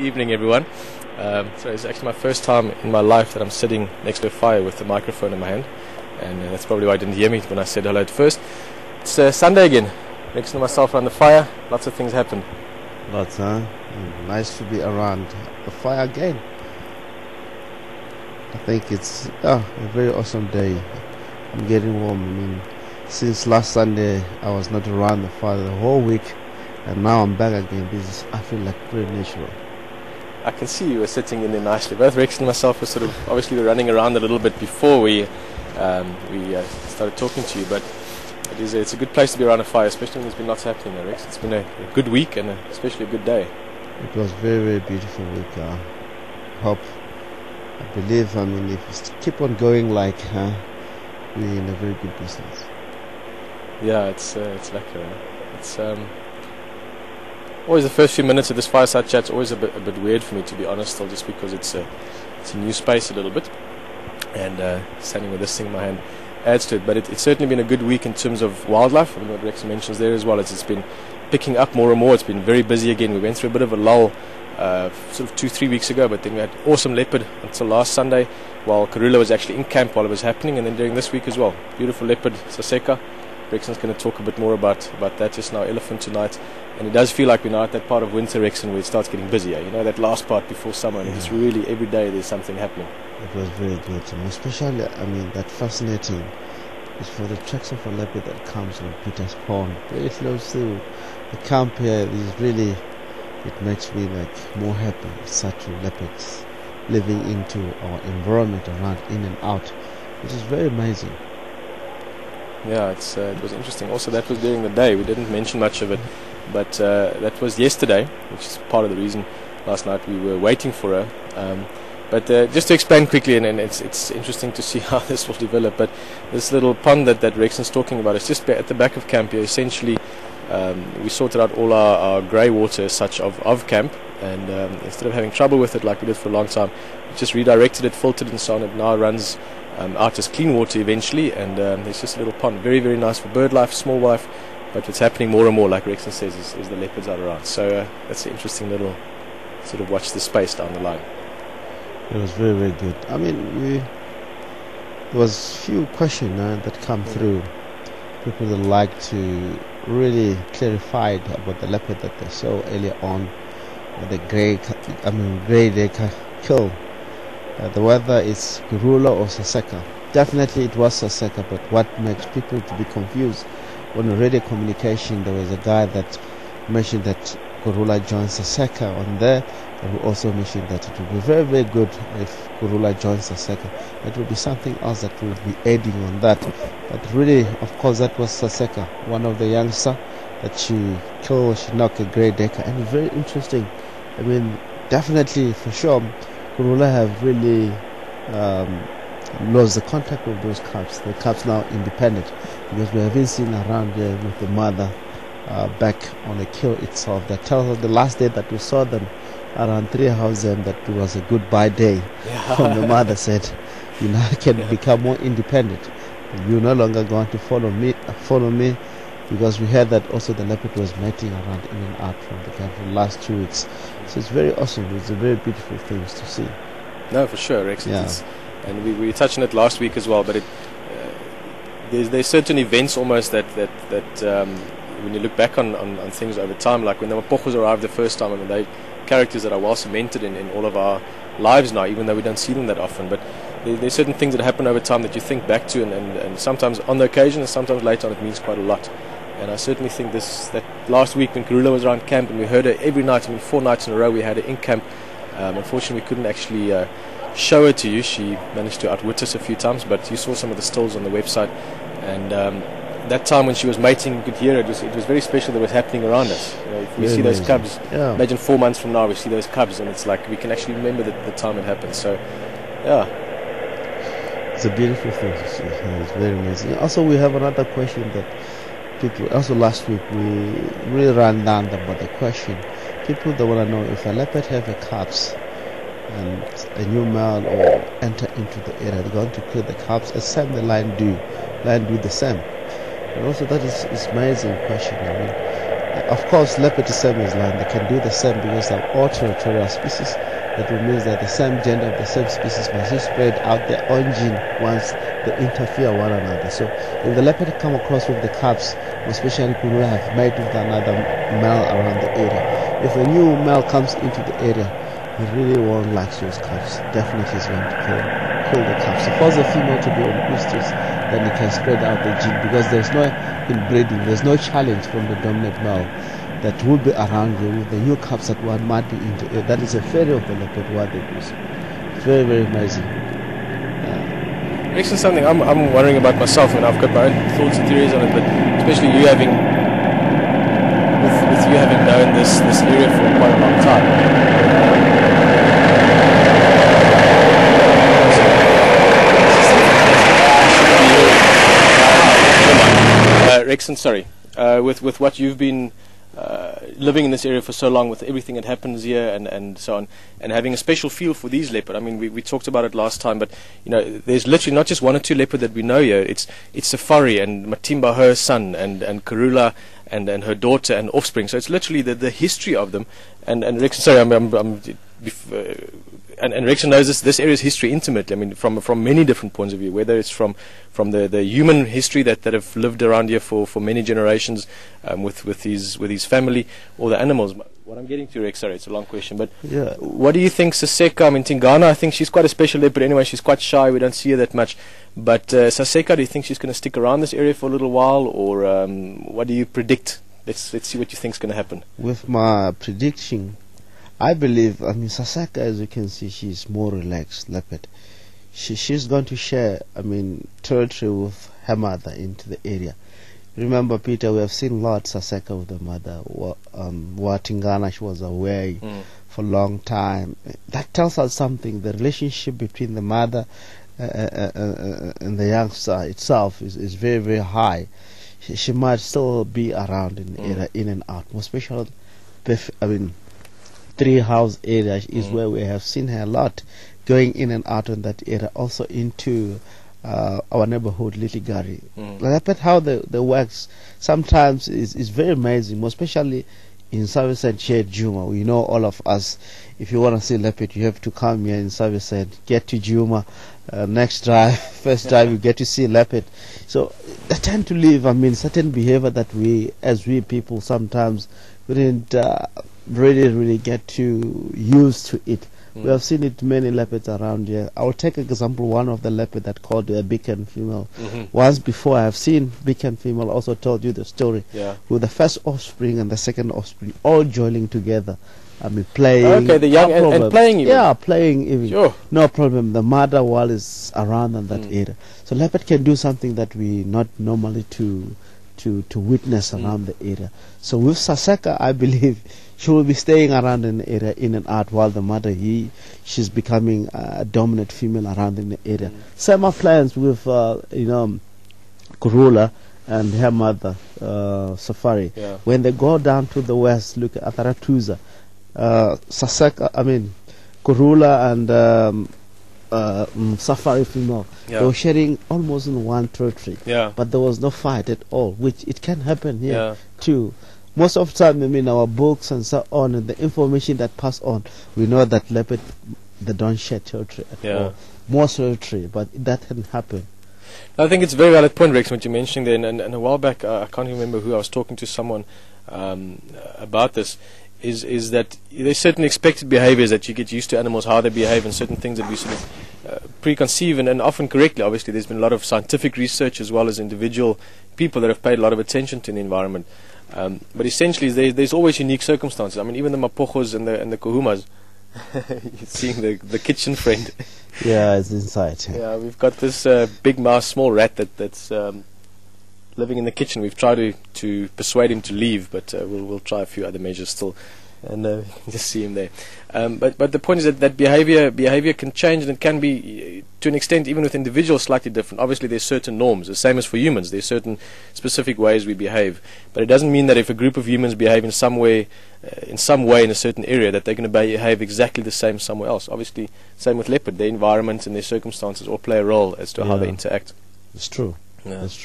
evening, everyone. So it's actually my first time in my life that I'm sitting next to a fire with the microphone in my hand, and that's probably why I didn't hear me when I said hello at first. It's Sunday again, next to myself around the fire. Lots of things happen. Lots, huh? Nice to be around the fire again. I think it's a very awesome day. I'm getting warm. I mean, since last Sunday I was not around the fire the whole week, and now I'm back again. I feel like very natural. I can see you were sitting in there nicely. Both Rex and myself were sort of obviously running around a little bit before we started talking to you, but it's a good place to be around a fire, especially when there's been lots happening there, Rex. It's been a good week and especially a good day. It was very, very beautiful week. I believe, I mean, if we keep on going like, we're in a very good business. Yeah, it's lekker. It's always the first few minutes of this fireside chat's always a bit weird for me, to be honest, still, just because it's a new space a little bit, and standing with this thing in my hand adds to it. But it's certainly been a good week in terms of wildlife. I mean, what Rex mentions there as well, it's been picking up more and more. It's been very busy again. We went through a bit of a lull sort of 2-3 weeks ago, but then we had awesome leopard until last Sunday, while Karula was actually in camp while it was happening, and then during this week as well. Beautiful leopard, Saseka. Rexon's going to talk a bit more about that just now. Elephant tonight, and it does feel like we're now at that part of winter, Rexon, where it starts getting busier. You know, that last part before summer, and it's really every day there's something happening. It was very good, and especially, I mean, that fascinating is for the tracks of a leopard that comes on Peter's Pond. Very close to the camp here. Is really, it makes me like more happy. Such leopards living into our environment around, in and out, which is very amazing. Yeah, it was interesting. Also, that was during the day. We didn't mention much of it, but that was yesterday, which is part of the reason last night we were waiting for her. But just to explain quickly, and it's interesting to see how this will develop, but this little pond that Rexon's talking about is just at the back of camp here. Essentially, we sorted out all our grey water as such of camp, and instead of having trouble with it like we did for a long time, we just redirected it, filtered and so on. It now runs out as clean water eventually, and there's just a little pond. Very, very nice for bird life, small life, but what's happening more and more, like Rexon says, is the leopards out around. So that's an interesting little sort of watch the space down the line. It was very, very good. I mean, there was few questions that come through. People that like to really clarify about the leopard that they saw earlier on, the grey deer kill. The whether it's Karula or Saseka. Definitely it was Saseka, but what makes people to be confused, on the radio communication there was a guy that mentioned that Karula joins Saseka on there, and we also mentioned that it would be very, very good if Karula joins Saseka. It would be something else that we'll be adding on that. But really, of course, that was Saseka, one of the youngsters that she killed. She knocked a grey decker, and very interesting. I mean, definitely for sure, Karula have really lost the contact with those cubs. The cubs now independent, because we haven't seen around there with the mother back on the kill itself. That tells us the last day that we saw them around 3 hours, that it was a goodbye day. From the mother said, you now can become more independent. You're no longer going to follow me, because we heard that also the leopard was mating around in and out from the camp for the last 2 weeks. So it's very awesome. It's a very beautiful thing to see. No, for sure, Rex. Yeah. And we touched on it last week as well, but there's certain events almost that when you look back on things over time, like when the Mapochos arrived the first time, I mean, they characters that are well cemented in all of our lives now, even though we don't see them that often. But there's certain things that happen over time that you think back to, and sometimes on the occasion and sometimes later on it means quite a lot. And I certainly think that last week when Karula was around camp and we heard her every night, I mean 4 nights in a row we had her in camp. Unfortunately we couldn't actually show her to you. She managed to outwit us a few times, but you saw some of the stills on the website, and that time when she was mating, you could hear it. It was very special that was happening around us. You know, if we see those cubs, imagine 4 months from now we see those cubs, and it's like we can actually remember the time it happened. So yeah, it's a beautiful thing to see. It's very amazing. Also, we have another question that people, also last week we really ran down about the question. People that want to know if a leopard have a cubs and a new male or enter into the area, they're going to kill the cubs as same the lion do the same. And also that is amazing question. I mean, Of course, leopard is same as lion. They can do the same because they're all territorial species. That means that the same gender of the same species must spread out their own gene once they interfere one another. So if the leopard come across with the cubs, especially Kurula have made with another male around the area, if a new male comes into the area, he really won't like those cubs. Definitely is going to kill the cubs. So for the female to be on oysters, then it can spread out the gene because there's no inbreeding, there's no challenge from the dominant male that will be around you with the new cubs that one might be into. That is a fairy of the leopard, what they do. So it's very, very amazing. Actually, something I'm worrying about myself, and I've got my own thoughts and theories on it, but especially you having, with you having known this area for quite a long time. Rexon, sorry. With what you've been living in this area for so long, with everything that happens here and so on, and having a special feel for these leopard. I mean, we talked about it last time, but you know, there's literally not just one or two leopard that we know here. It's Safari and Matimba, her son, and Karula and her daughter and offspring. So it's literally the history of them. And Rexon, sorry, and Rexon knows this area's history intimately. I mean, from many different points of view, whether it's from the human history that have lived around here for many generations, with his family, or the animals. What I'm getting to, Rex, sorry, it's a long question, but yeah. What do you think, Saseka? I mean, Tingana, I think she's quite a special leopard anyway. She's quite shy. We don't see her that much. But Saseka, do you think she's going to stick around this area for a little while, or what do you predict? Let's see what you think is going to happen. With my prediction, I believe, I mean, Saseka, as you can see, she's more relaxed leopard. She's going to share, I mean, territory with her mother into the area. Remember, Peter, we have seen Lord Saseka with the mother. Tingana, she was away for a long time. That tells us something. The relationship between the mother and the youngster itself is very, very high. She might still be around in the area, in and out. More especially, I mean, Tree House area is where we have seen her a lot, going in and out in that area. Also into our neighborhood, Little Gary. Like that, how the works sometimes is very amazing, more especially in Service and Shade Juma. We know, all of us, if you want to see leopard, you have to come here in Service and get to Juma. Next drive, first drive, you get to see leopard. So they tend to live, I mean, certain behavior that we people sometimes we didn't really get to used to it. We have seen it many leopards around here. I will take an example, one of the leopard that called a beacon female. Once before I have seen beacon female, also told you the story. Yeah. With the first offspring and the second offspring all joining together. I mean, playing. Okay, the young and playing even. Yeah, playing even. Sure. No problem. The mother wall is around in that area. So leopard can do something that we not normally to witness around the area. So with Saseka, I believe she will be staying around in the area, in and out, while the mother, she's becoming a dominant female around in the area. Same applies with, Kurula and her mother, Safari. Yeah. When they go down to the west, look at Ataratuza, Saseka, I mean, Kurula and Safari female, they were sharing almost in one territory. Yeah. But there was no fight at all, which it can happen here too. Most of the time, I mean, our books and so on, and the information that pass on, we know that leopard, they don't share territory at all. More territory, but that can happen. I think it's a very valid point, Rex, what you're mentioning there. And a while back, I can't remember who, I was talking to someone about this, is that there's certain expected behaviors that you get used to animals, how they behave, and certain things that we sort of preconceive, and often correctly. Obviously, there's been a lot of scientific research as well as individual people that have paid a lot of attention to the environment. But essentially, there's always unique circumstances. I mean, even the Mapochos and the Kuhumas, you're seeing the kitchen friend. Yeah, it's inside. Yeah, we've got this big mouse, small rat that's living in the kitchen. We've tried to persuade him to leave, but we'll try a few other measures still, and you can just see him there. But the point is that behavior can change, and it can be, to an extent, even with individuals, slightly different. Obviously, there's certain norms, the same as for humans. There's certain specific ways we behave, but it doesn't mean that if a group of humans behave in some way in a certain area, that they're going to behave exactly the same somewhere else. Obviously, same with leopard. Their environment and their circumstances all play a role as to how they interact. It's true. Yeah. It's true.